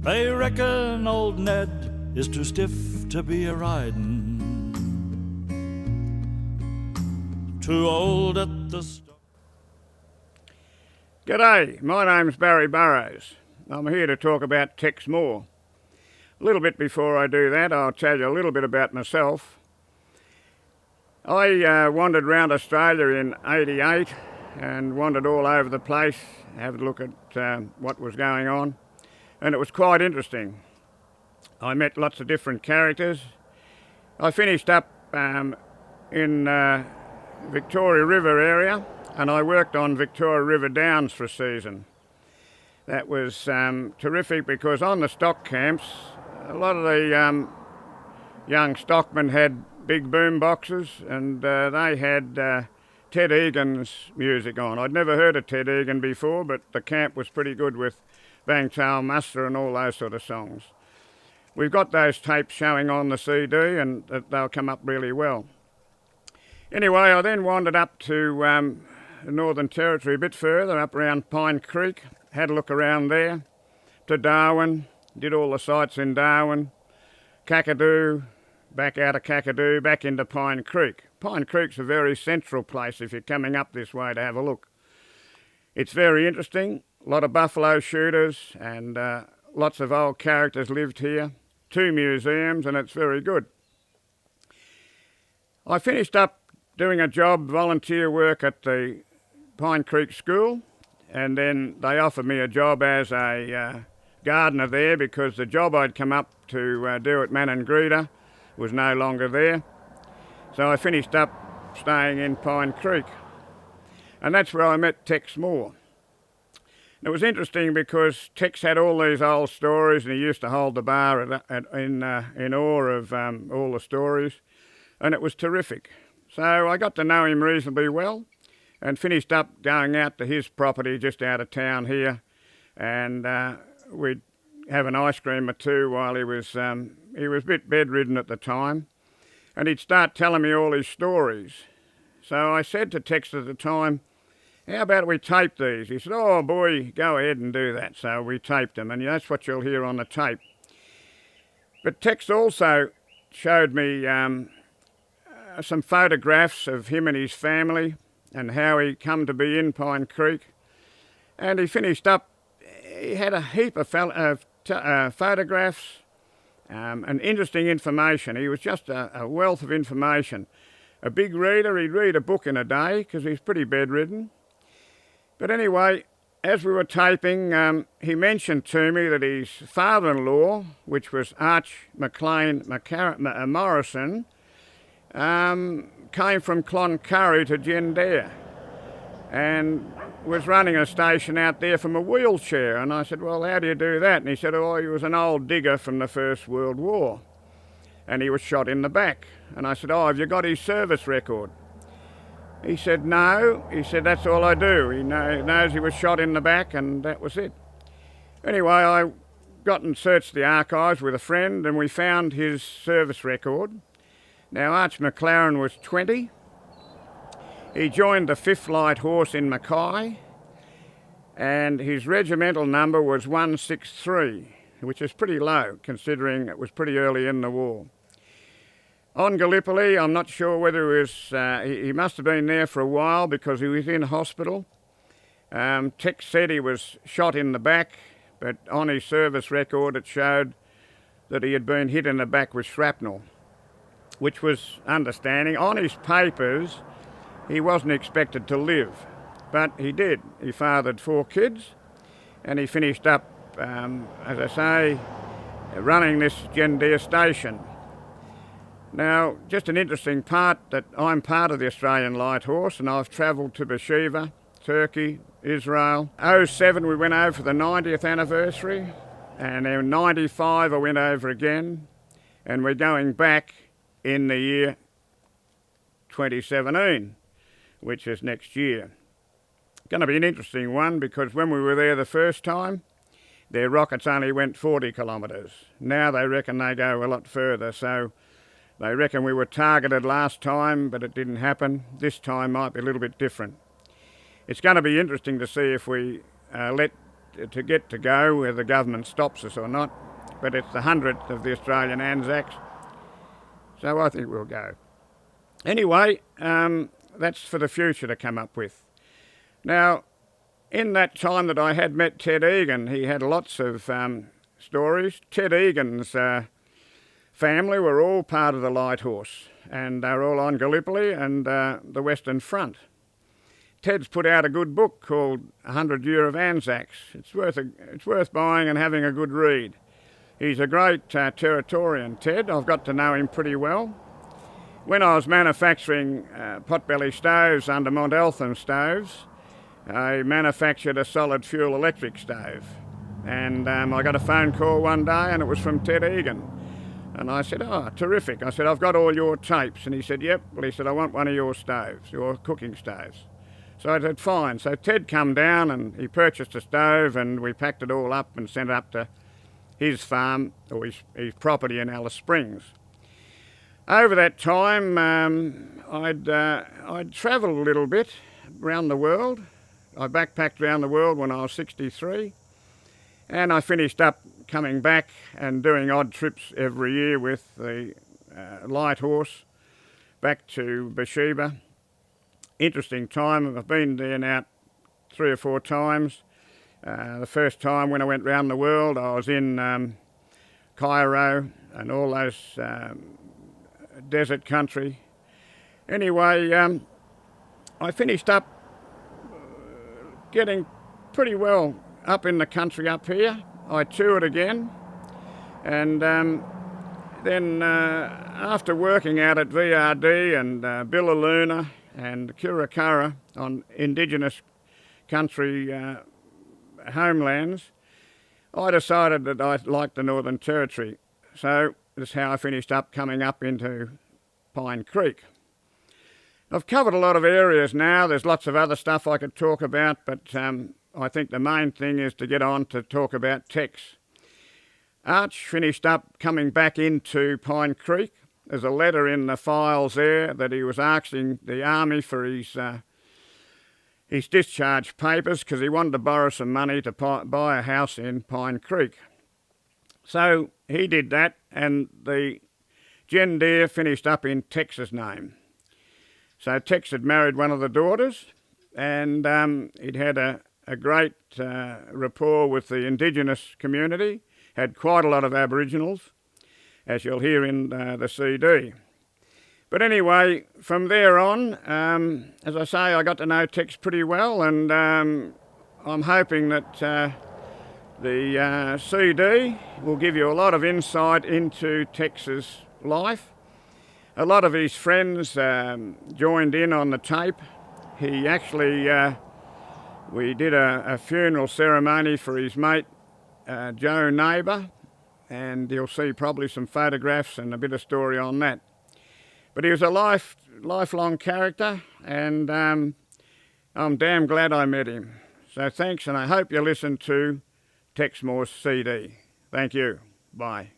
They reckon old Ned is too stiff to be a-riding, too old at the start. G'day, my name's Barry Burrows. I'm here to talk about Tex Moar. A little bit before I do that, I'll tell you a little bit about myself. I wandered around Australia in '88 and wandered all over the place, had a look at what was going on, and it was quite interesting. I met lots of different characters. I finished up in Victoria River area, and I worked on Victoria River Downs for a season. That was terrific because on the stock camps, a lot of the young stockmen had big boom boxes, and they had Ted Egan's music on. I'd never heard of Ted Egan before, but the camp was pretty good with Bang Tail Muster and all those sort of songs. We've got those tapes showing on the CD, and they'll come up really well. Anyway, I then wandered up to the Northern Territory a bit further, up around Pine Creek, had a look around there, to Darwin, did all the sites in Darwin, Kakadu, back out of Kakadu, back into Pine Creek. Pine Creek's a very central place if you're coming up this way to have a look. It's very interesting, a lot of buffalo shooters and lots of old characters lived here, 2 museums, and it's very good. I finished up doing a job, volunteer work at the Pine Creek School, and then they offered me a job as a gardener there because the job I'd come up to do at Maningrida was no longer there. So I finished up staying in Pine Creek, and that's where I met Tex Moar. It was interesting because Tex had all these old stories, and he used to hold the bar in awe of all the stories, and it was terrific. So I got to know him reasonably well and finished up going out to his property just out of town here, and we'd have an ice cream or two while he was a bit bedridden at the time, and he'd start telling me all his stories. So I said to Tex at the time, how about we tape these? He said, oh boy, go ahead and do that. So we taped them, and that's what you'll hear on the tape. But Tex also showed me some photographs of him and his family and how he come to be in Pine Creek. And he finished up, he had a heap of photographs and interesting information. He was just a wealth of information. A big reader, he'd read a book in a day because he's pretty bedridden. But anyway, as we were taping, he mentioned to me that his father-in-law, which was Arch McLean Morrison, came from Cloncurry to Gendare and was running a station out there from a wheelchair. And I said, well, how do you do that? And he said, oh, he was an old digger from the First World War and he was shot in the back. And I said, oh, have you got his service record? He said, no. He said, that's all I do. He knows he was shot in the back, and that was it. Anyway, I got and searched the archives with a friend, and we found his service record. Now, Arch McLaren was 20. He joined the 5th Light Horse in Mackay, and his regimental number was 163, which is pretty low, considering it was pretty early in the war. On Gallipoli, I'm not sure whether he must have been there for a while because he was in hospital. Tex said he was shot in the back, but on his service record it showed that he had been hit in the back with shrapnel, which was understanding. On his papers, he wasn't expected to live, but he did. He fathered 4 kids, and he finished up, as I say, running this Gendare station. Now, just an interesting part that I'm part of the Australian Light Horse, and I've travelled to Beersheba, Turkey, Israel. 07 we went over for the 90th anniversary, and in 95 I went over again, and we're going back in the year 2017, which is next year. Going to be an interesting one because when we were there the first time, their rockets only went 40 kilometres. Now they reckon they go a lot further, so they reckon we were targeted last time, but it didn't happen. This time might be a little bit different. It's going to be interesting to see if we let to get to go, whether the government stops us or not. But it's the 100th of the Australian Anzacs, so I think we'll go. Anyway, that's for the future to come up with. Now, in that time that I had met Ted Egan, he had lots of stories. Ted Egan's family were all part of the Light Horse, and they were all on Gallipoli and the Western Front. Ted's put out a good book called 100 Year of Anzacs. It's worth buying and having a good read. He's a great Territorian, Ted. I've got to know him pretty well. When I was manufacturing potbelly stoves under Mont Eltham stoves, I manufactured a solid fuel electric stove. And I got a phone call one day and it was from Ted Egan. And I said, oh, terrific. I said, I've got all your tapes. And he said, yep. Well, he said, I want one of your stoves, your cooking stoves. So I said, fine. So Ted come down and he purchased a stove and we packed it all up and sent it up to his farm, or his property in Alice Springs. Over that time, I'd travelled a little bit around the world. I backpacked around the world when I was 63, and I finished up coming back and doing odd trips every year with the Light Horse back to Bathsheba. Interesting time. I've been there now 3 or 4 times. The first time when I went round the world, I was in Cairo and all those desert country. Anyway, I finished up getting pretty well up in the country up here. I toured again, and then after working out at VRD and Billaluna and Curracurra on Indigenous country homelands, I decided that I liked the Northern Territory. So that's how I finished up coming up into Pine Creek. I've covered a lot of areas now. There's lots of other stuff I could talk about, but I think the main thing is to get on to talk about Tex. Arch finished up coming back into Pine Creek. There's a letter in the files there that he was asking the Army for his discharge papers because he wanted to borrow some money to buy a house in Pine Creek. So he did that, and the Deer finished up in Tex's name. So Tex had married one of the daughters, and he'd had a great rapport with the Indigenous community, had quite a lot of Aboriginals, as you'll hear in the CD. But anyway, from there on, as I say, I got to know Tex pretty well, and I'm hoping that the CD will give you a lot of insight into Tex's life. A lot of his friends joined in on the tape. He actually, we did a funeral ceremony for his mate, Joe Neighbour, and you'll see probably some photographs and a bit of story on that. But he was a lifelong character, and I'm damn glad I met him. So thanks, and I hope you listen to Tex Moore's CD. Thank you. Bye.